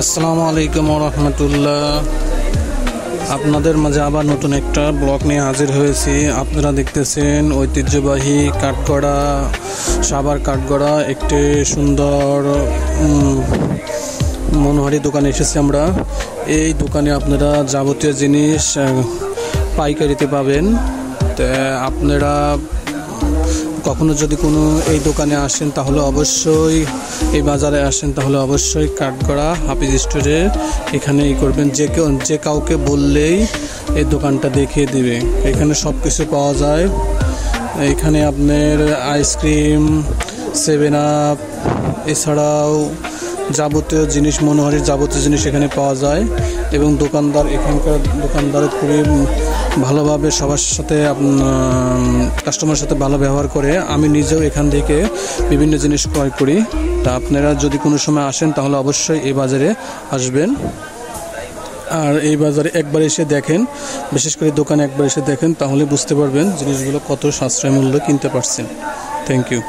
আসসালামু আলাইকুম ওয়া রাহমাতুল্লাহ। আপনাদের মাঝে আবার নতুন একটা ব্লগ নিয়ে হাজির হয়েছি। আপনারা দেখতেছেন ঐতিহ্যবাহী কাঠগড়া, সাভার কাঠগড়া একটি সুন্দর মনোহারি দোকানে এসেছি আমরা। এই দোকানে আপনারা যাবতীয় জিনিস পাইকারিতে পাবেন। তো আপনারা কখনো যদি কোনো এই দোকানে আসেন তাহলে অবশ্যই, এই বাজারে আসেন তাহলে অবশ্যই কাঠগড়া হাফিজ স্টোরে এখানে করবেন। যে কাউকে বললেই এই দোকানটা দেখিয়ে দিবে। এখানে সব কিছু পাওয়া যায়। এখানে আপনার আইসক্রিম, 7 আপ, এছাড়াও যাবতীয় জিনিস, মনোহারির যাবতীয় জিনিস এখানে পাওয়া যায়। এবং এখানকার দোকানদার খুবই ভালোভাবে সবার সাথে, কাস্টমারের সাথে ভালো ব্যবহার করে। আমি নিজেও এখান থেকে বিভিন্ন জিনিস ক্রয় করি। তা আপনারা যদি কোনো সময় আসেন তাহলে অবশ্যই এই বাজারে আসবেন। আর এই বাজারে একবার এসে দেখেন, বিশেষ করে দোকানে একবার এসে দেখেন, তাহলে বুঝতে পারবেন জিনিসগুলো কত সাশ্রয় মূল্য কিনতে পারছেন। Thank you.